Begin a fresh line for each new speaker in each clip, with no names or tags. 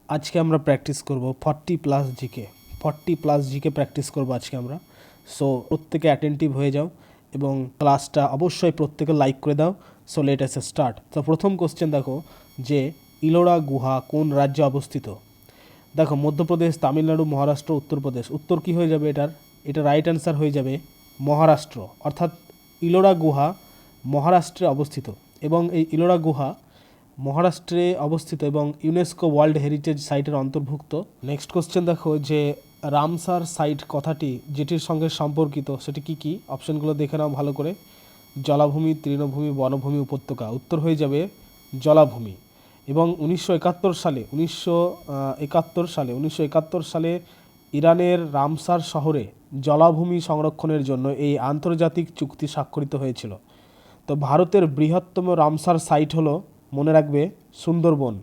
আজকে আমরা প্র্যাকটিস করব 40+ জিকে 40+ জিকে প্র্যাকটিস করব আজকে আমরা। সো প্রত্যেকে অ্যাটেন্টিভ হয়ে যাও এবং ক্লাসটা অবশ্যই প্রত্যেকে লাইক করে দাও। So let us start. তো প্রথম কোশ্চেন দেখো যে ইলোরা গুহা কোন রাজ্যে অবস্থিত। দেখো মধ্যপ্রদেশ, তামিলনাড়ু, মহারাষ্ট্র, উত্তরপ্রদেশ। উত্তর কি হয়ে যাবে এটা রাইট অ্যান্সার হয়ে যাবে মহারাষ্ট্র। অর্থাৎ ইলোরা গুহা মহারাষ্ট্রে অবস্থিত এবং এই ইলোরা গুহা মহারাষ্ট্রে অবস্থিত এবং ইউনেস্কো ওয়ার্ল্ড হেরিটেজ সাইটের অন্তর্ভুক্ত। নেক্সট কোশ্চেন দেখো যে রামসার সাইট কথাটি যেটির সঙ্গে সম্পর্কিত সেটি কি কি। অপশনগুলো দেখে নাও ভালো করে। জলাভূমি, তৃণভূমি, বনভূমি, উপত্যকা। উত্তর হয়ে যাবে জলাভূমি। এবং 1971 সালে ইরানের রামসার শহরে জলাভূমি সংরক্ষণের জন্য এই আন্তর্জাতিক চুক্তি স্বাক্ষরিত হয়েছিল। তো ভারতের বৃহত্তম রামসার সাইট হলো, মনে রাখবে, সুন্দরবন।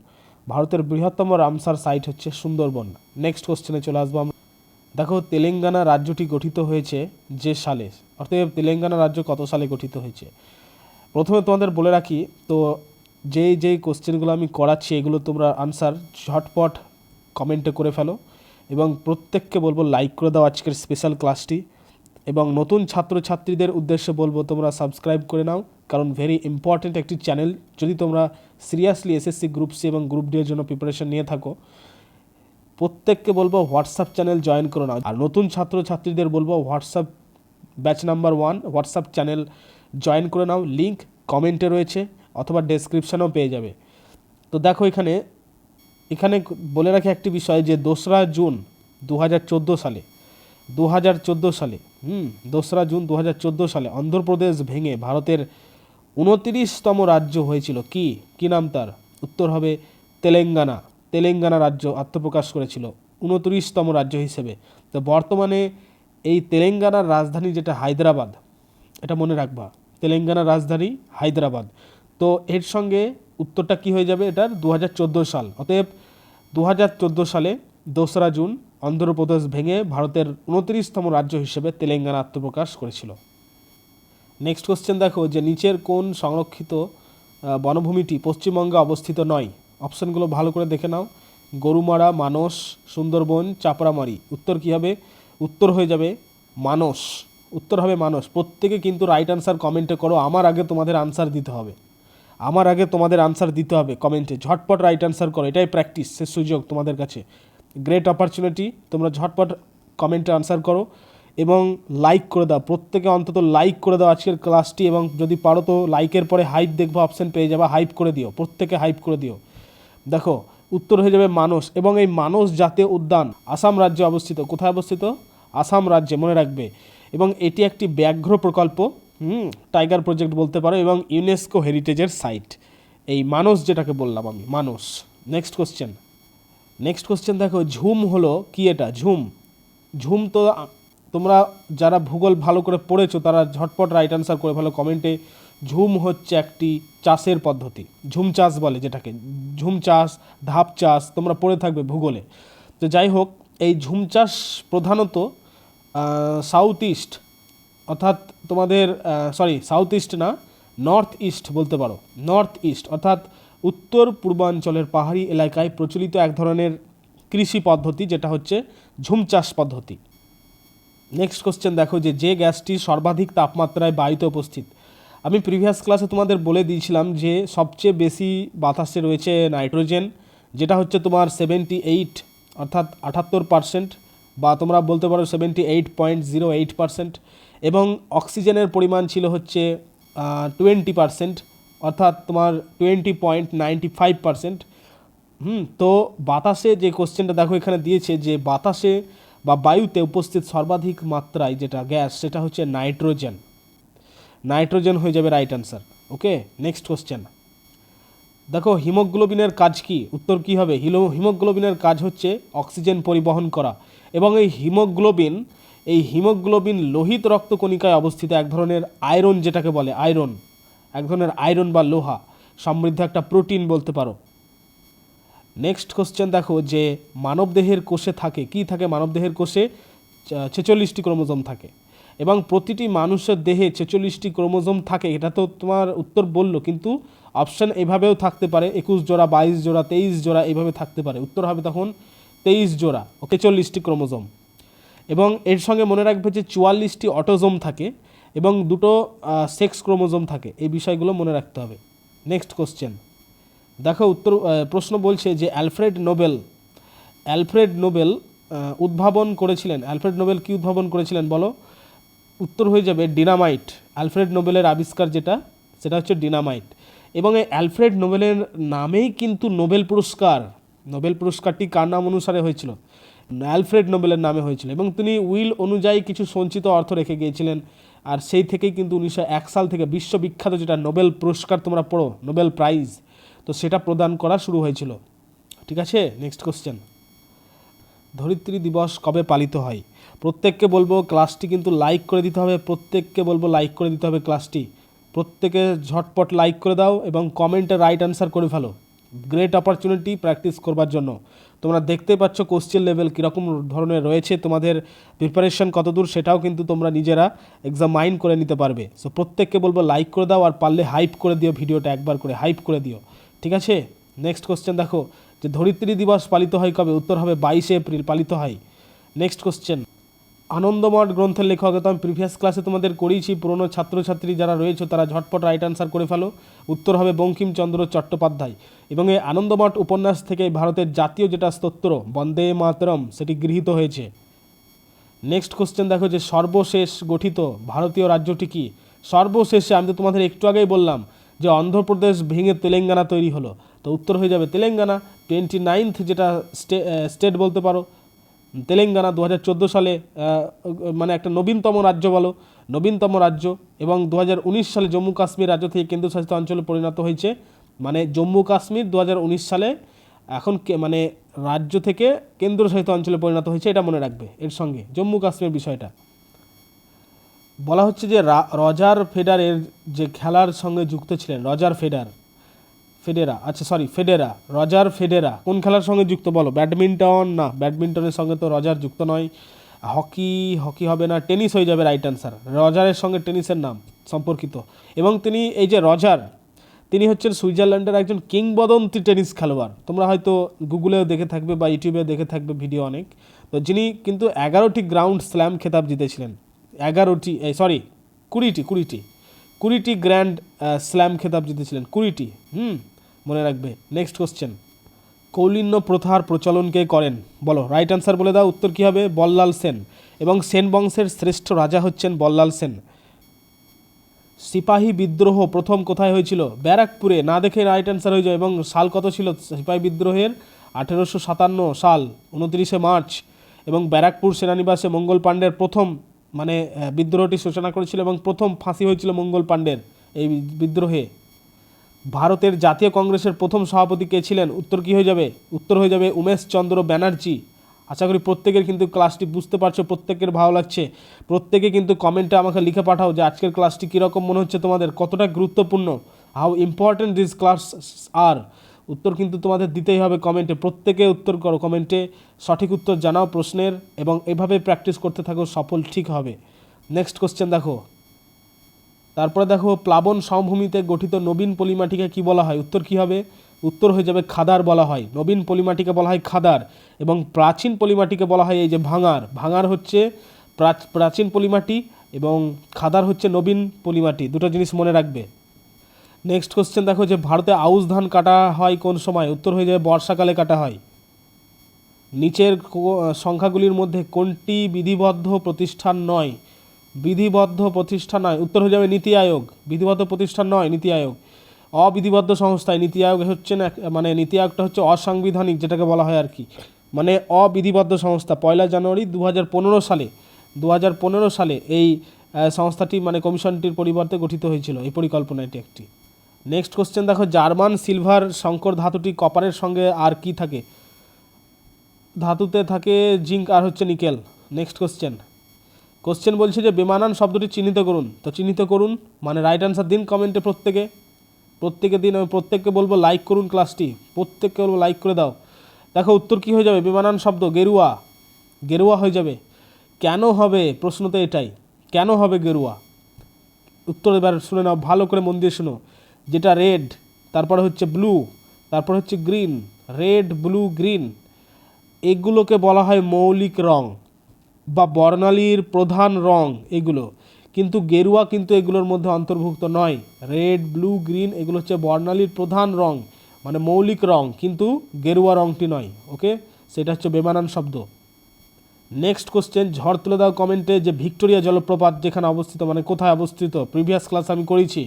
ভারতের বৃহত্তম রামসার সাইট হচ্ছে সুন্দরবন। নেক্সট কোশ্চেনে চলে আসবো আমরা। দেখো তেলেঙ্গানা রাজ্যটি গঠিত হয়েছে যে সালে। অর্থাৎ তেলেঙ্গানা রাজ্য কত সালে গঠিত হয়েছে। প্রথমে তোমাদের বলে রাখি, তো যেই কোশ্চেনগুলো আমি করাচ্ছি এগুলো তোমরা আনসার ঝটপট কমেন্টে করে ফেলো এবং প্রত্যেককে বলবো লাইক করে দাও আজকের স্পেশাল ক্লাসটি। এবং নতুন ছাত্রছাত্রীদের উদ্দেশ্যে বলবো তোমরা সাবস্ক্রাইব করে নাও, কারণ ভেরি ইম্পর্ট্যান্ট একটি চ্যানেল। যদি তোমরা সিরিয়াসলি এসএসসি গ্রুপ সি এবং গ্রুপ ডি এর জন্য প্রিপারেশন নিয়ে থাকো, প্রত্যেককে বলবো হোয়াটসঅ্যাপ চ্যানেল জয়েন করে নাও। আর নতুন ছাত্রছাত্রীদের বলবো WhatsApp batch number 1 WhatsApp channel join করে নাও। লিঙ্ক কমেন্টে রয়েছে অথবা ডেসক্রিপশানেও পেয়ে যাবে। তো দেখো এখানে বলে রাখি একটি বিষয় যে 2রা জুন 2014 সালে 2রা জুন 2014 সালে অন্ধ্রপ্রদেশ ভেঙে ভারতের 29তম রাজ্য হয়েছিল। কি নাম তার? উত্তর হবে তেলেঙ্গানা রাজ্য আত্মপ্রকাশ করেছিল 29তম রাজ্য হিসেবে। তো বর্তমানে এই তেলেঙ্গানার রাজধানী যেটা হায়দ্রাবাদ, এটা মনে রাখবা, তেলেঙ্গানার রাজধানী হায়দ্রাবাদ। তো এর সঙ্গে উত্তরটা কি হয়ে যাবে এটার? 2014 সাল। অতএব 2014 সালে 2রা জুন অন্ধ্রপ্রদেশ ভেঙে ভারতের 29তম রাজ্য হিসেবে তেলেঙ্গানা আত্মপ্রকাশ করেছিল। নেক্সট কোশ্চেন দেখো যে নিচের কোন সংরক্ষিত বনভূমিটি পশ্চিমবঙ্গে অবস্থিত নয়। অপশনগুলো ভালো করে দেখে নাও। গরুমারা, মানস, সুন্দরবন, চাপড়ামারি। উত্তর কী হবে? উত্তর হয়ে যাবে মানস। প্রত্যেকে কিন্তু রাইট আনসার কমেন্টে করো। আমার আগে তোমাদের আনসার দিতে হবে কমেন্টে। ঝটপট রাইট আনসার করো, এটাই প্র্যাকটিস, সে সুযোগ তোমাদের কাছে, গ্রেট অপরচুনিটি। তোমরা ঝটপট কমেন্টে আনসার করো এবং লাইক করে দাও। প্রত্যেকে অন্তত লাইক করে দাও আজকের ক্লাসটি, এবং যদি পারো তো লাইকের পরে হাইপ দেখবো অপশন পেয়ে যাবে, হাইপ করে দিও, প্রত্যেকে হাইপ করে দিও। দেখো উত্তর হয়ে যাবে মানস। এবং এই মানস জাতীয় উদ্যান আসাম রাজ্যে অবস্থিত। কোথায় অবস্থিত? আসাম রাজ্যে, মনে রাখবে। এবং এটি একটি ব্যাঘ্র প্রকল্প, টাইগার প্রজেক্ট বলতে পারো, এবং ইউনেস্কো হেরিটেজের সাইট এই মানস, যেটাকে বললাম আমি, মানস। নেক্সট কোশ্চেন দেখো ঝুম হলো কি? এটা ঝুম তো তোমরা যারা ভূগোল ভালো করে পড়েছো তারা ঝটপট রাইট আনসার করে ফেলো কমেন্টে। ঝুম হচ্ছে একটি চাষের পদ্ধতি, ঝুম চাষ বলে যেটাকে। ঝুম চাষ, ধাপ চাষ তোমরা পড়ে থাকবে ভূগোলে। তো যাই হোক, এই ঝুম চাষ প্রধানত সাউথ ইস্ট, অর্থাৎ তোমাদের সাউথ ইস্ট না, নর্থ ইস্ট বলতে পারো। নর্থ ইস্ট অর্থাৎ উত্তর পূর্বাঞ্চলের পাহাড়ি এলাকায় প্রচলিত এক ধরনের কৃষি পদ্ধতি, যেটা হচ্ছে ঝুম চাষ পদ্ধতি। নেক্সট কোশ্চেন দেখো যে গ্যাসটি সর্বাধিক তাপমাত্রায় বায়ুতে উপস্থিত। আমি প্রিভিয়াস ক্লাসে তোমাদের বলে দিয়েছিলাম যে সবচেয়ে বেশি বাতাসে রয়েছে নাইট্রোজেন, যেটা হচ্ছে তোমার 78, অর্থাৎ 78%, বা তোমরা বলতে পারো 78.08%। এবং অক্সিজেনের পরিমাণ ছিল হচ্ছে 20%, অর্থাৎ তোমার 20.95%। তো বাতাসে যে কোশ্চেনটা দেখো এখানে দিয়েছে যে বাতাসে বা বায়ুতে উপস্থিত সর্বাধিক মাত্রায় যেটা গ্যাস, সেটা হচ্ছে নাইট্রোজেন হয়ে যাবে রাইট আনসার। ওকে, নেক্সট কোশ্চেন দেখো হিমোগ্লোবিনের কাজ কি? উত্তর কি হবে? হিমোগ্লোবিনের কাজ হচ্ছে অক্সিজেন পরিবহন করা। এবং এই হিমোগ্লোবিন লোহিত রক্তকণিকায় অবস্থিত এক ধরনের আয়রন, যেটাকে বলে এক ধরনের আয়রন বা লোহা সমৃদ্ধ একটা প্রোটিন বলতে পারো। নেক্সট কোশ্চেন দেখো যে মানবদেহের কোষে থাকে কি? থাকে মানবদেহের কোষে 46টি ক্রোমোজোম থাকে, এবং প্রতিটি মানুষের দেহে 46টি ক্রোমোজোম থাকে। এটা তো তোমার উত্তর বললো, কিন্তু অপশান এভাবেও থাকতে পারে 21 জোড়া, 22 জোড়া, 23 জোড়া, এইভাবে থাকতে পারে। উত্তর হবে তখন 23 জোড়া, ওকে 40টি ক্রোমোজোম। এবং এর সঙ্গে মনে রাখবে যে 44টি অটোজোম থাকে এবং দুটো সেক্স ক্রোমোজোম থাকে, এই বিষয়গুলো মনে রাখতে হবে। নেক্সট কোশ্চেন দেখো, প্রশ্ন বলছে যে অ্যালফ্রেড নোবেল উদ্ভাবন করেছিলেন। অ্যালফ্রেড নোবেল কি উদ্ভাবন করেছিলেন বলো? উত্তর হয়ে যাবে ডিনামাইট। অ্যালফ্রেড নোবেলের আবিষ্কার সেটা হচ্ছে ডিনামাইট। এবং এই অ্যালফ্রেড নোবেলের নামেই কিন্তু নোবেল পুরস্কারটি কার নাম অনুসারে হয়েছিল? অ্যালফ্রেড নোবেলের নামে হয়েছিল। এবং তিনি উইল অনুযায়ী কিছু সঞ্চিত অর্থ রেখে গিয়েছিলেন, আর সেই থেকেই কিন্তু 1901 সাল থেকে বিশ্ববিখ্যাত যেটা নোবেল পুরস্কার তোমরা পড়ো, নোবেল প্রাইজ, তো সেটা প্রদান করা শুরু হয়েছিল। ঠিক আছে, নেক্সট কোশ্চেন, ধরিত্রী দিবস কবে পালিত হয়? প্রত্যেককে বলবো ক্লাসটি কিন্তু লাইক করে দিতে হবে, ক্লাসটি প্রত্যেকে ঝটপট লাইক করে দাও এবং কমেন্টে রাইট অ্যান্সার করে ফেলো। গ্রেট অপরচুনিটি প্র্যাকটিস করবার জন্য। তোমরা দেখতে পাচ্ছ কোশ্চেন লেভেল কীরকম ধরনের রয়েছে, তোমাদের প্রিপারেশন কতদূর সেটাও কিন্তু তোমরা নিজেরা এক্সামাইন করে নিতে পারবে। সো প্রত্যেককে বলবো লাইক করে দাও, আর পারলে হাইপ করে দিও, ভিডিওটা একবার করে হাইপ করে দিও। ঠিক আছে, নেক্সট কোশ্চেন দেখো, যে ধরিত্রী দিবস পালিত হয় কবে? উত্তর হবে 22শে এপ্রিল পালিত হয়। নেক্সট কোশ্চেন, আনন্দমঠ গ্রন্থের লেখক, তো আমি প্রিভিয়াস ক্লাসে তোমাদের করিয়েছি, পুরনো ছাত্রছাত্রী যারা রয়েছে তারা ঝটপট রাইট আনসার করে ফেলো। উত্তর হবে বঙ্কিমচন্দ্র চট্টোপাধ্যায়। এবং এই আনন্দমঠ উপন্যাস থেকে ভারতের জাতীয় যেটা স্তোত্র বন্দে মাতরম সেটি গৃহীত হয়েছে। নেক্সট কোশ্চেন দেখো, যে সর্বশেষ গঠিত ভারতীয় রাজ্যটি কি? সর্বশেষে আমি তো তোমাদের একটু আগেই বললাম যে অন্ধ্রপ্রদেশ ভেঙে তেলেঙ্গানা তৈরি হলো, তো উত্তর হয়ে যাবে তেলেঙ্গানা। 29th যেটা স্টেট বলতে পারো তেলেঙ্গানা, 2014 সালে মানে একটা নবীনতম রাজ্য। এবং 2019 সালে জম্মু কাশ্মীর রাজ্য থেকে কেন্দ্রশাসিত অঞ্চলে পরিণত হয়েছে। মানে জম্মু কাশ্মীর 2019 সালে এখন মানে রাজ্য থেকে কেন্দ্রশাসিত অঞ্চলে পরিণত হয়েছে, এটা মনে রাখবে। এর সঙ্গে জম্মু কাশ্মীর বিষয়টা বলা হচ্ছে যে রজার ফেডারের যে খেলার সঙ্গে যুক্ত ছিলেন, রজার ফেডেরা কোন খেলার সঙ্গে যুক্ত বলো? ব্যাডমিন্টন? না, ব্যাডমিন্টনের সঙ্গে তো রজার যুক্ত নয়। হকি হবে না, টেনিস হয়ে যাবে রাইট অ্যান্সার। রজারের সঙ্গে টেনিসের নাম সম্পর্কিত। এবং তিনি এই যে রজার, তিনি হচ্ছেন সুইজারল্যান্ডের একজন কিংবদন্তি টেনিস খেলোয়াড়। তোমরা হয়তো গুগলেও দেখে থাকবে বা ইউটিউবেও দেখে থাকবে ভিডিও অনেক। তো যিনি কিন্তু 11টি গ্রাউন্ড স্ল্যাম খেতাব জিতেছিলেন। 20টি গ্র্যান্ড স্ল্যাম খেতাব জিতেছিলেন, 20টি। মনে রাখবে। নেক্সট কোশ্চেন, কৌলিন্য প্রথার প্রচলন কে করেন বলো? রাইট অ্যান্সার বলে দাও, উত্তর কী হবে? বল্লাল সেন। এবং সেন বংশের শ্রেষ্ঠ রাজা হচ্ছেন বল্লাল সেন। সিপাহী বিদ্রোহ প্রথম কোথায় হয়েছিল? ব্যারাকপুরে। না দেখে রাইট অ্যান্সার হয়ে যায়। এবং সাল কত ছিল সিপাহী বিদ্রোহের? 1857 সাল, 29শে মার্চ। এবং ব্যারাকপুর সেনানিবাসে মঙ্গল পাণ্ডের প্রথম বিদ্রোহটি সূচনা করেছিল এবং প্রথম ফাঁসি হয়েছিল মঙ্গল পাণ্ডের এই বিদ্রোহে। ভারতের জাতীয় কংগ্রেসের প্রথম সভাপতি কে ছিলেন? উত্তর কী হয়ে যাবে? উত্তর হয়ে যাবে উমেশ চন্দ্র ব্যানার্জি। আশা করি প্রত্যেকের কিন্তু ক্লাসটি বুঝতে পারছো, প্রত্যেকের ভালো লাগছে। প্রত্যেকে কিন্তু কমেন্টে আমাকে লিখে পাঠাও যে আজকের ক্লাসটি কীরকম মনে হচ্ছে তোমাদের, কতটা গুরুত্বপূর্ণ, হাউ ইম্পর্টেন্ট দিস ক্লাস আর। উত্তর কিন্তু তোমাদের দিতেই হবে কমেন্টে, প্রত্যেকে উত্তর করো কমেন্টে, সঠিক উত্তর জানাও প্রশ্নের, এবং এভাবে প্র্যাকটিস করতে থাকো, সফল ঠিক হবে। নেক্সট কোশ্চেন দেখো, তারপরে দেখো, প্লাবন সমভূমিতে গঠিত নবীন পলিমাটিকে কি বলা হয়? উত্তর কী হবে? উত্তর হয়ে যাবে খাদার বলা হয়। নবীন পলিমাটিকে বলা হয় খাদার, এবং প্রাচীন পলিমাটিকে বলা হয় এই যে ভাঙার হচ্ছে প্রাচীন পলিমাটি, এবং খাদার হচ্ছে নবীন পলিমাটি। দুটো জিনিস মনে রাখবে। নেক্সট কোশ্চেন দেখো, যে ভারতে আউশ ধান কাটা হয় কোন সময়? উত্তর হয়ে যাবে বর্ষাকালে কাটা হয়। নিচের সংখ্যাগুলির মধ্যে কোনটি বিধিবদ্ধ প্রতিষ্ঠান নয়? উত্তর হয়ে যাবে নীতি আয়োগ। বিধিবদ্ধ প্রতিষ্ঠান নয় নীতি আয়োগ, অবিধিবদ্ধ সংস্থায়। নীতি আয়োগ হচ্ছে না, নীতি আয়োগটা হচ্ছে অসাংবিধানিক, যেটাকে বলা হয় আর কি, অবিধিবদ্ধ সংস্থা। 1 জানুয়ারি 2015 সালে এই সংস্থাটি কমিশনটির পরিবর্তে গঠিত হয়েছিল, এই পরিকল্পনাটি একটি। নেক্সট কোশ্চেন দেখো, জার্মান সিলভার সংকর ধাতুটি কপারের সঙ্গে আর কি থাকে? ধাতুতে থাকে জিঙ্ক আর হচ্ছে নিকেল। নেক্সট কোশ্চেন বলছে যে বেমানান শব্দটি চিহ্নিত করুন। তো চিহ্নিত করুন রাইট অ্যান্সার দিন কমেন্টে, প্রত্যেকে দিন। আমি প্রত্যেককে বলবো লাইক করুন ক্লাসটি, প্রত্যেককে বলবো লাইক করে দাও। দেখো উত্তর কী হয়ে যাবে? বেমানান শব্দ গেরুয়া হয়ে যাবে। কেন হবে? প্রশ্ন তো এটাই, কেন হবে গেরুয়া? উত্তর এবার শুনে নাও, ভালো করে মন দিয়ে শুনো। যেটা রেড, তারপরে হচ্ছে ব্লু, তারপর হচ্ছে গ্রিন, রেড ব্লু গ্রিন, এগুলোকে বলা হয় মৌলিক রং বা বর্ণালীর প্রধান রং এগুলো, কিন্তু গেরুয়া কিন্তু এগুলোর মধ্যে অন্তর্ভুক্ত নয়। রেড ব্লু গ্রিন এগুলো হচ্ছে বর্ণালীর প্রধান রং মানে মৌলিক রং, কিন্তু গেরুয়া রংটি নয়। ওকে, সেটা হচ্ছে বেমানান শব্দ। নেক্সট কোশ্চেন, ঝড় তুলে দাও কমেন্টে যে ভিক্টোরিয়া জলপ্রপাত যেখানে অবস্থিত মানে কোথায় অবস্থিত, প্রিভিয়াস ক্লাস আমি করেছি,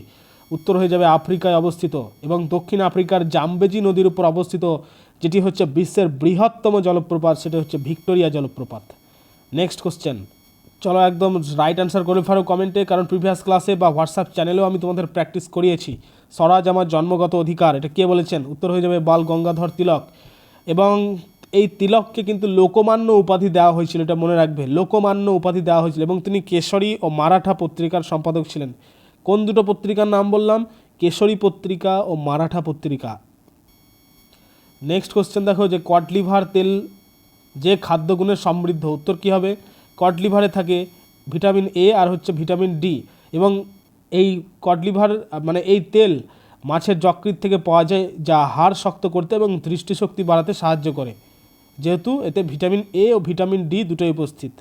উত্তর হয়ে যাবে আফ্রিকায় অবস্থিত এবং দক্ষিণ আফ্রিকার জামবেজি নদীর উপর অবস্থিত, যেটি হচ্ছে বিশ্বের বৃহত্তম জলপ্রপাত, সেটা হচ্ছে ভিক্টোরিয়া জলপ্রপাত। নেক্সট কোশ্চেন, চলো একদম রাইট অ্যান্সার করে ফেলো কমেন্টে, কারণ প্রিভিয়াস ক্লাসে বা হোয়াটসঅ্যাপ চ্যানেলেও আমি তোমাদের প্র্যাকটিস করিয়েছি। স্বরাজ আমার জন্মগত অধিকার, এটা কে বলেছেন? উত্তর হয়ে যাবে বাল গঙ্গাধর তিলক। এবং এই তিলককে কিন্তু লোকমান্য উপাধি দেওয়া হয়েছিল, এটা মনে রাখবে, লোকমান্য উপাধি দেওয়া হয়েছিল। এবং তিনি কেশরী ও মারাঠা পত্রিকার সম্পাদক ছিলেন। কোন দুটো পত্রিকার নাম বললাম? কেশরী পত্রিকা ও মারাঠা পত্রিকা। নেক্সট কোশ্চেন দেখো যে কড লিভার তেল যে খাদ্যগুণে সমৃদ্ধ, উত্তর কী হবে? কড লিভারে থাকে ভিটামিন এ আর হচ্ছে ভিটামিন ডি, এবং এই কড লিভার মানে এই তেল মাছের যকৃৎ থেকে পাওয়া যায়, যা হাড় শক্ত করতে এবং দৃষ্টিশক্তি বাড়াতে সাহায্য করে, যেহেতু এতে ভিটামিন এ ও ভিটামিন ডি দুটোই উপস্থিত।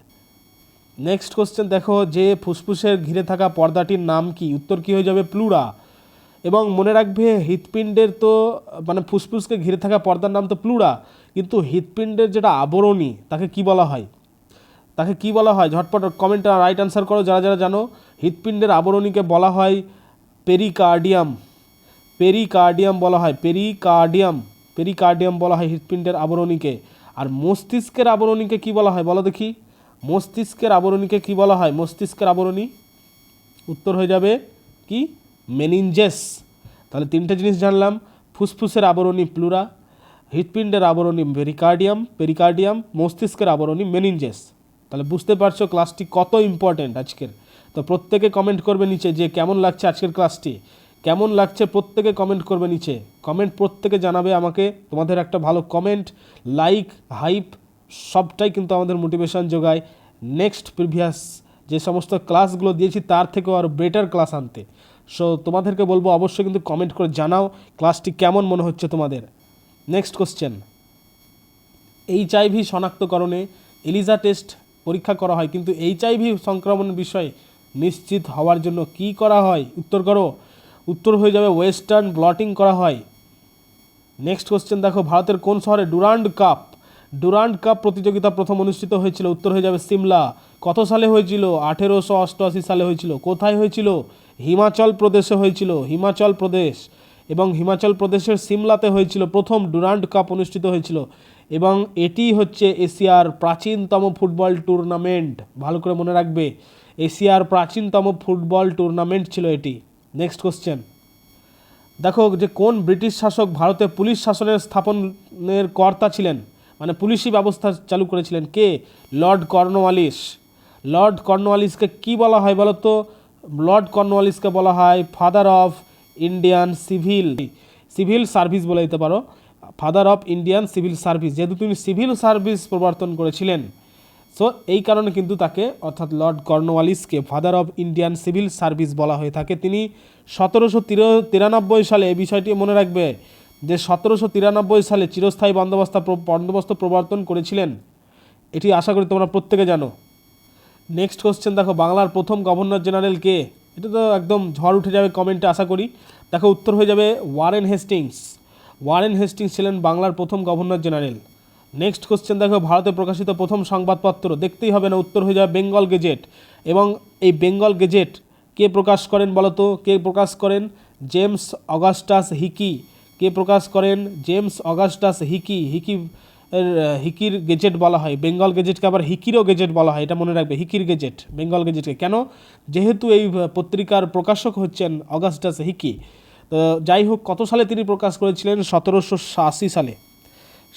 নেক্সট কোশ্চেন দেখো যে ফুসফুসের ঘিরে থাকা পর্দাটির নাম কি, উত্তর কী হয়ে যাবে? প্লুরা। এবং মনে রাখবে হৃৎপিণ্ডের তো মানে ফুসফুসকে ঘিরে থাকা পর্দার নাম তো প্লুরা, কিন্তু হৃৎপিণ্ডের যেটা আবরণী তাকে কি বলা হয়? তাকে কি বলা হয়? ঝটপট কমেন্টে রাইট অ্যান্সার করো যারা যারা জানো। হৃৎপিণ্ডের আবরণীকে বলা হয় পেরিকার্ডিয়াম। পেরিকার্ডিয়াম বলা হয়, পেরিকার্ডিয়াম বলা হয় হৃৎপিণ্ডের আবরণীকে। আর মস্তিষ্কের আবরণীকে কি বলা হয় বলো দেখি? মস্তিষ্কের আবরণীকে কি বলা হয়? মস্তিষ্কের আবরণী উত্তর হয়ে যাবে কি? মেনিনজেস। তাহলে তিনটে জিনিস জানলাম, ফুসফুসের আবরণী প্লুরা, হৃৎপিণ্ডের আবরণী পেরিকার্ডিয়াম, মস্তিষ্কের আবরণী মেনিনজেস। তাহলে বুঝতে পারছো ক্লাসটি কত ইম্পর্টেন্ট আজকের। তো প্রত্যেকে কমেন্ট করবে নিচে যে কেমন লাগছে আজকের ক্লাসটি, কেমন লাগছে প্রত্যেকে কমেন্ট করবে নিচে। কমেন্ট প্রত্যেকে জানাবে আমাকে, তোমাদের একটা ভালো কমেন্ট, লাইক, হাইপ সবটাই কিন্তু আমাদের মোটিভেশন যোগায় নেক্সট প্রিভিয়াস যে সমস্ত ক্লাসগুলো দিয়েছি তার থেকেও আরও বেটার ক্লাস আনতে। সো তোমাদেরকে বলবো অবশ্যই কিন্তু কমেন্ট করে জানাও ক্লাসটি কেমন মনে হচ্ছে তোমাদের। নেক্সট কোশ্চেন, HIV শনাক্তকরণে এলিজা টেস্ট পরীক্ষা করা হয়, কিন্তু HIV সংক্রমণের বিষয়ে নিশ্চিত হওয়ার জন্য কি করা হয়? উত্তর করো। উত্তর হয়ে যাবে ওয়েস্টার্ন ব্লটিং করা হয়। নেক্সট কোশ্চেন দেখো ভারতের কোন শহরে ডুরান্ড কাপ প্রতিযোগিতা প্রথম অনুষ্ঠিত হয়েছিল? উত্তর হয়ে যাবে সিমলা। কত সালে হয়েছিল? 1888 সালে হয়েছিল। কোথায় হয়েছিল? হিমাচল প্রদেশে হয়েছিল, হিমাচল প্রদেশ। এবং হিমাচল প্রদেশের সিমলাতে হয়েছিল প্রথম ডুরান্ড কাপ অনুষ্ঠিত হয়েছিল। এবং এটি হচ্ছে এশিয়ার প্রাচীনতম ফুটবল টুর্নামেন্ট, ভালো করে মনে রাখবে, এশিয়ার প্রাচীনতম ফুটবল টুর্নামেন্ট ছিল এটি। নেক্সট কোশ্চেন দেখো যে কোন ব্রিটিশ শাসক ভারতে পুলিশ শাসনের স্থাপনের কর্তা ছিলেন, মানে পুলিশি ব্যবস্থা চালু করেছিলেন? কে? Lord Cornwallis. লর্ড কর্নওয়ালিসকে কি বলা হয় বলো তো? লর্ড কর্নওয়ালিসকে বলা হয় father of Indian civil service বলে দিতে পারো, father of Indian civil service, যেহেতু তিনি সিভিল সার্ভিস প্রবর্তন করেছিলেন। সো এই কারণে কিন্তু তাকে অর্থাৎ লর্ড কর্নওয়ালিসকে father of Indian civil service বলা হয়ে থাকে। তিনি 1793 সালে, এই বিষয়টি মনে রাখবে যে 1793 সালে চিরস্থায়ী বন্দোবস্ত প্রবর্তন করেছিলেন। এটি আশা করি তোমরা প্রত্যেকে জানো। নেক্সট কোশ্চেন দেখো বাংলার প্রথম গভর্নর জেনারেল কে? এটা তো একদম ঝড় উঠে যাবে কমেন্টে আশা করি। দেখো উত্তর হয়ে যাবে ওয়ারেন হেস্টিংস। ওয়ারেন হেস্টিংস ছিলেন বাংলার প্রথম গভর্নর জেনারেল। নেক্সট কোশ্চেন দেখো ভারতে প্রকাশিত প্রথম সংবাদপত্র, দেখতেই হবে না, উত্তর হয়ে যাবে বেঙ্গল গেজেট। এবং এই বেঙ্গল গেজেট কে প্রকাশ করেন বলো তো? কে প্রকাশ করেন? James Augustus Hicky. কে প্রকাশ করেন? James Augustus Hicky. হিকির গেজেট বলা হয় বেঙ্গল গেজেটকে, আবার হিকিরও গেজেট বলা হয়, এটা মনে রাখবে, হিকির গেজেট বেঙ্গল গেজেটকে। কেন? যেহেতু এই পত্রিকার প্রকাশক হচ্ছেন অগাস্টাস হিকি। তো যাই হোক, কত সালে তিনি প্রকাশ করেছিলেন? 1780 সালে।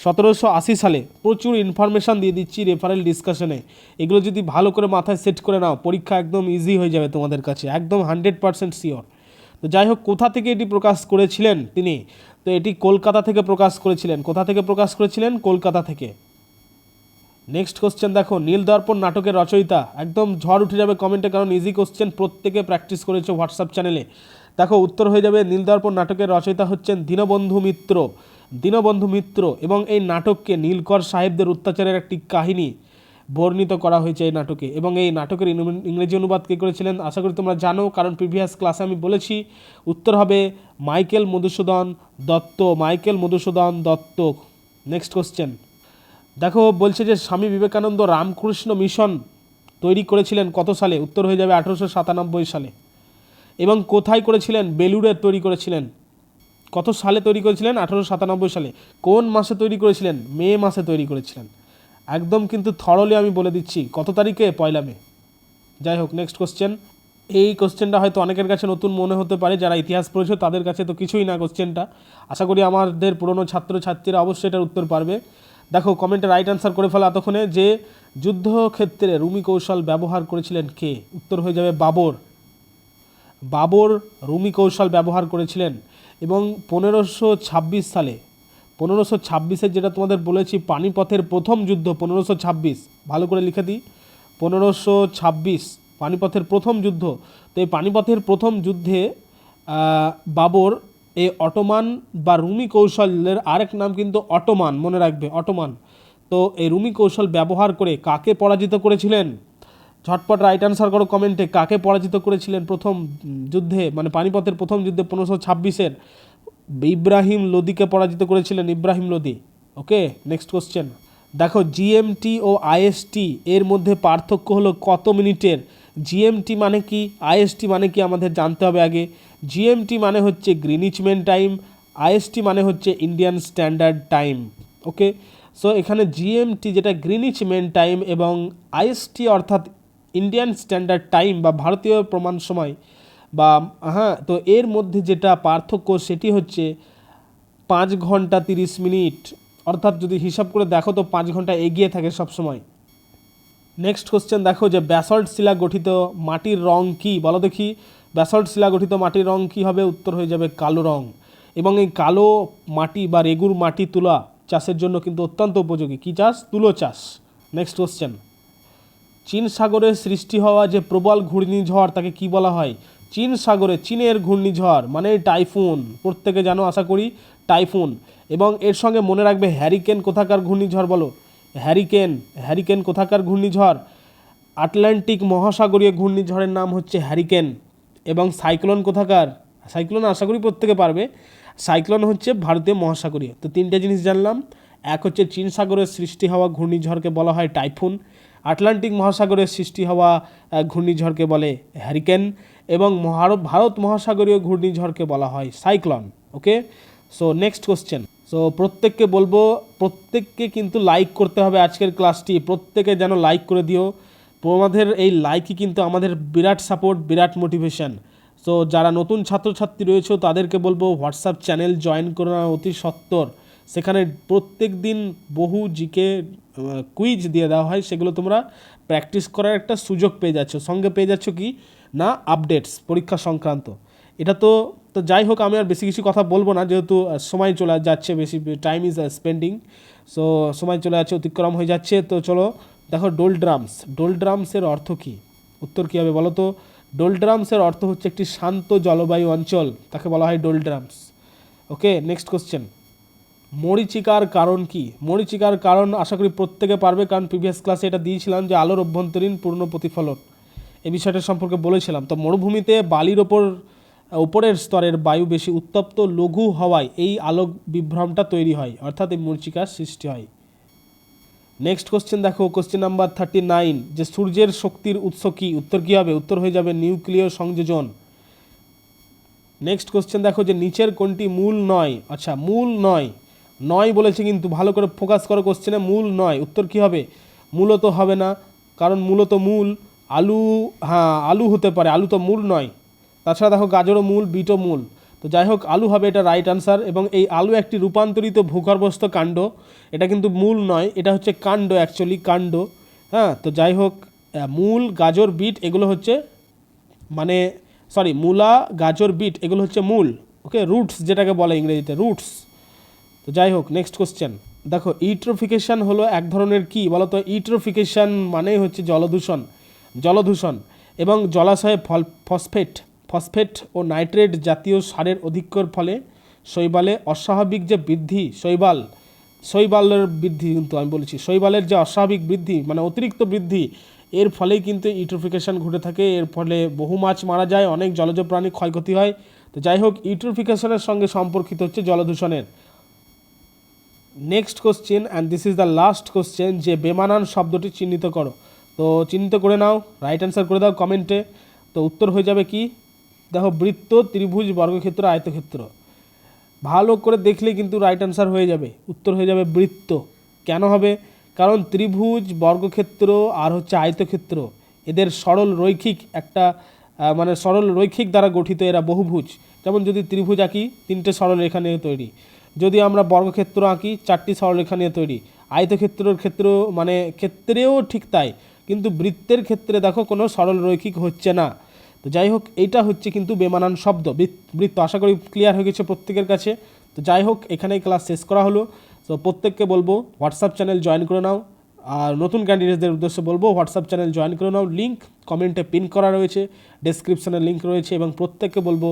1780 সালে। প্রচুর ইনফরমেশান দিয়ে দিচ্ছি রেফারেল ডিসকাশনে, এগুলো যদি ভালো করে মাথায় সেট করে নাও পরীক্ষা একদম ইজি হয়ে যাবে তোমাদের কাছে, একদম 100% শিওর। তো যাই হোক, কোথা থেকে এটি প্রকাশ করেছিলেন তিনি? তো এটি কলকাতা থেকে প্রকাশ করেছিলেন। কোথা থেকে প্রকাশ করেছিলেন? কলকাতা থেকে। নেক্সট কোশ্চেন দেখো নীলদর্পণ নাটকের রচয়িতা, একদম ঝড় উঠে যাবে কমেন্টে, কারণ ইজি কোশ্চেন প্রত্যেকে প্র্যাকটিস করেছে হোয়াটসঅ্যাপ চ্যানেলে। দেখো উত্তর হয়ে যাবে নীলদর্পণ নাটকের রচয়িতা হচ্ছেন দীনবন্ধু মিত্র। দীনবন্ধু মিত্র, এবং এই নাটককে নীলকর সাহেবদের অত্যাচারের একটি কাহিনী বর্ণিত করা হয়েছে এই নাটকে। এবং এই নাটকের ইংরেজি অনুবাদ কে করেছিলেন আশা করি তোমরা জানো, কারণ প্রিভিয়াস ক্লাসে আমি বলেছি। উত্তর হবে Michael Madhusudan Dutta. Michael Madhusudan Dutta. Next question দেখো, বলছে যে স্বামী বিবেকানন্দ রামকৃষ্ণ মিশন তৈরি করেছিলেন কত সালে? উত্তর হয়ে যাবে 1897 সালে। এবং কোথায় করেছিলেন? বেলুড়ে তৈরি করেছিলেন। কত সালে তৈরি করেছিলেন? 1897 সালে। কোন মাসে তৈরি করেছিলেন? মে মাসে তৈরি করেছিলেন। একদম কিন্তু থরলি আমি বলে দিচ্ছি কত তারিখে? 1 মে। যাই হোক, নেক্সট কোশ্চেন। এই কোশ্চেনটা হয়তো অনেকের কাছে নতুন মনে হতে পারে, যারা ইতিহাস পড়েছে তাদের কাছে তো কিছুই না কোশ্চেনটা। আশা করি আমাদের পুরনো ছাত্রছাত্রীরা অবশ্যই এটার উত্তর পারবে। দেখো কমেন্টে রাইট আনসার করে ফেলো এতক্ষণে, যে যুদ্ধক্ষেত্রে রুমি কৌশল ব্যবহার করেছিলেন কে? উত্তর হয়ে যাবে বাবর। বাবর রুমি কৌশল ব্যবহার করেছিলেন। এবং 1526 সালে, 1526-এর যেটা তোমাদের বলেছি পানিপথের প্রথম যুদ্ধ, 1526, ভালো করে লিখে দিই, 1526 পানিপথের প্রথম যুদ্ধ। তো এই পানিপথের প্রথম যুদ্ধে বাবর এই অটোমান বা রুমি কৌশলের আরেক নাম কিন্তু অটোমান, মনে রাখবে অটোমান। তো এই রুমি কৌশল ব্যবহার করে কাকে পরাজিত করেছিলেন? ঝটপট রাইট আনসার করো কমেন্টে। কাকে পরাজিত করেছিলেন প্রথম যুদ্ধে, মানে পানিপথের প্রথম যুদ্ধে 1526-এর? ইব্রাহিম লোদিকে পরাজিত করেছিলেন, ইব্রাহিম লোদি। ওকে, নেক্সট কোশ্চেন দেখো, জিএমটি ও আইএসটি এর মধ্যে পার্থক্য হলো কত মিনিটের? জিএমটি মানে কি, আইএসটি মানে কি আমাদের জানতে হবে আগে। জিএমটি মানে হচ্ছে গ্রিনিচ মেন টাইম, আইএসটি মানে হচ্ছে ইন্ডিয়ান স্ট্যান্ডার্ড টাইম। ওকে, সো এখানে জিএমটি যেটা গ্রিনিচ মেন টাইম এবং আইএসটি অর্থাৎ ইন্ডিয়ান স্ট্যান্ডার্ড টাইম বা ভারতীয় প্রমাণ সময় বা হ্যাঁ, তো এর মধ্যে যেটা পার্থক্য সেটি হচ্ছে 5 ঘন্টা 30 মিনিট। অর্থাৎ যদি হিসাব করে দেখো তো 5 ঘন্টা এগিয়ে থাকে সবসময়। নেক্সট কোশ্চেন দেখো, যে ব্যাসল্ট শিলা গঠিত মাটির রং কি? বলো দেখি, ব্যাসল্ট শিলা গঠিত মাটির রং কি হবে? উত্তর হয়ে যাবে কালো রং। এবং এই কালো মাটি বা রেগুর মাটি তুলা চাষের জন্য কিন্তু অত্যন্ত উপযোগী। কী চাষ? তুলো চাষ। নেক্সট কোশ্চেন, চীন সাগরে সৃষ্টি হওয়া যে প্রবল ঘূর্ণিঝড় তাকে কি বলা হয়? চীন সাগরে, চীনের ঘূর্ণিঝড় মানে টাইফুন। প্রত্যেকে জানো আশা করি, টাইফুন। এবং এর সঙ্গে মনে রাখবে হ্যারিকেন কোথাকার ঘূর্ণিঝড়? বলো, হ্যারিকেন। হ্যারিকেন কোথাকার ঘূর্ণিঝড়? আটলান্টিক মহাসাগরীয় ঘূর্ণিঝড়ের নাম হচ্ছে হ্যারিকেন। এবং সাইক্লোন কোথাকার? সাইক্লোন আশা করি প্রত্যেকে পারবে। সাইক্লোন হচ্ছে ভারতীয় মহাসাগরীয়। তো 3টে জিনিস জানলাম। এক হচ্ছে চীন সাগরের সৃষ্টি হওয়া ঘূর্ণিঝড়কে বলা হয় টাইফুন, আটলান্টিক মহাসাগরের সৃষ্টি হওয়া ঘূর্ণিঝড়কে বলে হ্যারিকেন, এবং ভারত মহাসাগরীয় ঘূর্ণিঝড়কে বলা হয় সাইক্লোন। ওকে, সো নেক্সট কোশ্চেন। সো প্রত্যেককে বলবো, প্রত্যেককে কিন্তু লাইক করতে হবে আজকের ক্লাসটি। প্রত্যেকে যেন লাইক করে দিও। তোমাদের এই লাইকই কিন্তু আমাদের বিরাট সাপোর্ট, বিরাট মোটিভেশন। সো যারা নতুন ছাত্রছাত্রী রয়েছে তাদেরকে বলবো হোয়াটসঅ্যাপ চ্যানেল জয়েন করে নেওয়া অতি সত্বর। সেখানে প্রত্যেক দিন বহু জিকে কুইজ দিয়ে দেওয়া হয়, সেগুলো তোমরা প্র্যাকটিস করার একটা সুযোগ পেয়ে যাচ্ছ। সঙ্গে পেয়ে যাচ্ছ কি না, আপডেটস পরীক্ষা সংক্রান্ত। এটা তো যাই হোক, আমি আর বেশি কিছু কথা বলবো না, যেহেতু সময় চলে যাচ্ছে, বেশি টাইম ইজ স্পেন্ডিং। সো সময় চলে যাচ্ছে, অতিক্রম হয়ে যাচ্ছে। তো চলো দেখো, ডোলড্রামস। ডোলড্রামসের অর্থ কী? উত্তর কী হবে বলো তো? ডোলড্রামসের অর্থ হচ্ছে একটি শান্ত জলবায়ু অঞ্চল, তাকে বলা হয় ডোলড্রামস। ওকে, নেক্সট কোশ্চেন। মরীচিকার কারণ কি? মরীচিকার কারণ আশা করি প্রত্যেকে পারবে, কারণ প্রিভিয়াস ক্লাসে এটা দিয়েছিলাম যে আলোর অভ্যন্তরীণ পূর্ণ প্রতিফলন, এই বিষয়টা সম্পর্কে বলেছিলাম। তো মরুভূমিতে বালির উপরের স্তরের বায়ু বেশি উত্তপ্ত লঘু হওয়ায় এই আলোক বিভ্রমটা তৈরি হয়, অর্থাৎ এই মরীচিকার সৃষ্টি হয়। নেক্সট কোশ্চেন দেখো, কোশ্চেন নাম্বার 39, যে সূর্যের শক্তির উৎস কী? উত্তর কী হবে? উত্তর হয়ে যাবে নিউক্লিয় সংযোজন। নেক্সট কোশ্চেন দেখো, যে নিচের কোনটি মূল নয়? আচ্ছা, মূল নয়, নয় বলেছে কিন্তু, ভালো করে ফোকাস করো কোশ্চেনে। মূল নয়, উত্তর কী হবে? মূলত হবে না, কারণ মূলত মূল আলু, হ্যাঁ আলু হতে পারে, আলু তো মূল নয়। তাছাড়া দেখো গাজরও মূল, বিটও মূল। তো যাই হোক, আলু হবে এটা রাইট আনসার। এবং এই আলু একটি রূপান্তরিত ভূগর্ভস্থ কাণ্ড, এটা কিন্তু মূল নয়, এটা হচ্ছে কাণ্ড, অ্যাকচুয়ালি কাণ্ড। হ্যাঁ, তো যাই হোক, মূল, গাজর, বিট এগুলো হচ্ছে মানে মূলা, গাজর, বিট এগুলো হচ্ছে মূল। ওকে, রুটস যেটাকে বলে ইংরেজিতে, রুটস। তো যাই হোক, নেক্সট কোশ্চেন দেখো, ইউট্রোফিকেশন হলো এক ধরনের কি বলো তো? ইউট্রোফিকেশন মানেই হচ্ছে জলদূষণ, জলদূষণ। এবং জলাশয়ে ফসফেট ফসফেট ও নাইট্রেট জাতীয় সারের অধিক্যর ফলে শৈবালে অস্বাভাবিক যে বৃদ্ধি, শৈবালের বৃদ্ধি কিন্তু আমি বলেছি, শৈবালের যে অস্বাভাবিক বৃদ্ধি মানে অতিরিক্ত বৃদ্ধি, এর ফলেই কিন্তু ইউট্রোফিকেশন ঘটে থাকে। এর ফলে বহু মাছ মারা যায়, অনেক জলজ প্রাণী ক্ষয়ক্ষতি হয়। তো যাই হোক, ইউট্রোফিকেশনের সঙ্গে সম্পর্কিত হচ্ছে জলদূষণের। Next question, and this is the last question, যে বেমানান শব্দটি চিহ্নিত করো। তো চিহ্নিত করে নাও, রাইট অ্যান্সার করে দাও কমেন্টে। তো উত্তর হয়ে যাবে কি, দেখো বৃত্ত, ত্রিভুজ, বর্গক্ষেত্র, আয়তক্ষেত্র। ভালো করে দেখলে কিন্তু রাইট অ্যান্সার হয়ে যাবে, উত্তর হয়ে যাবে বৃত্ত। কেন হবে? কারণ ত্রিভুজ, বর্গক্ষেত্র আর হচ্ছে আয়তক্ষেত্র, এদের সরল রৈখিক একটা মানে সরল রৈখিক দ্বারা গঠিত এরা বহুভুজ। যেমন যদি ত্রিভুজ আঁকি, 3টে সরলরেখা নিয়ে তৈরি। যদি আমরা বর্গক্ষেত্র আঁকি, 4টি সরলরেখা নিয়ে তৈরি। আয়তক্ষেত্রের ক্ষেত্র মানে ক্ষেত্রেও ঠিক তাই, কিন্তু বৃত্তের ক্ষেত্রে দেখো কোনো সরল রৈখিক হচ্ছে না। তো যাই হোক, এইটা হচ্ছে কিন্তু বেমানান শব্দ, বৃত্ত। আশা করি ক্লিয়ার হয়ে গেছে প্রত্যেকের কাছে। তো যাই হোক, এখানেই ক্লাস শেষ করা হলো। তো প্রত্যেককে বলবো হোয়াটসঅ্যাপ চ্যানেল জয়েন করে নাও, আর নতুন ক্যান্ডিডেটদের উদ্দেশ্যে বলবো হোয়াটসঅ্যাপ চ্যানেল জয়েন করে নাও। লিঙ্ক কমেন্টে পিন করা রয়েছে, ডেসক্রিপশনে লিঙ্ক রয়েছে, এবং প্রত্যেককে বলবো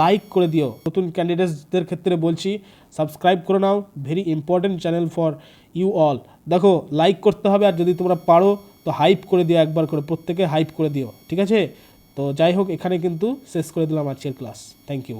লাইক করে দিও। নতুন ক্যান্ডিডেটসদের ক্ষেত্রে বলছি সাবস্ক্রাইব করে নাও, very important channel for you all. দেখো লাইক করতে হবে, আর যদি তোমরা পারো তো হাইপ করে দিও, একবার করে প্রত্যেকে হাইপ করে দিও, ঠিক আছে? তো যাই হোক, এখানে কিন্তু শেষ করে দিলাম আজকের ক্লাস। Thank you.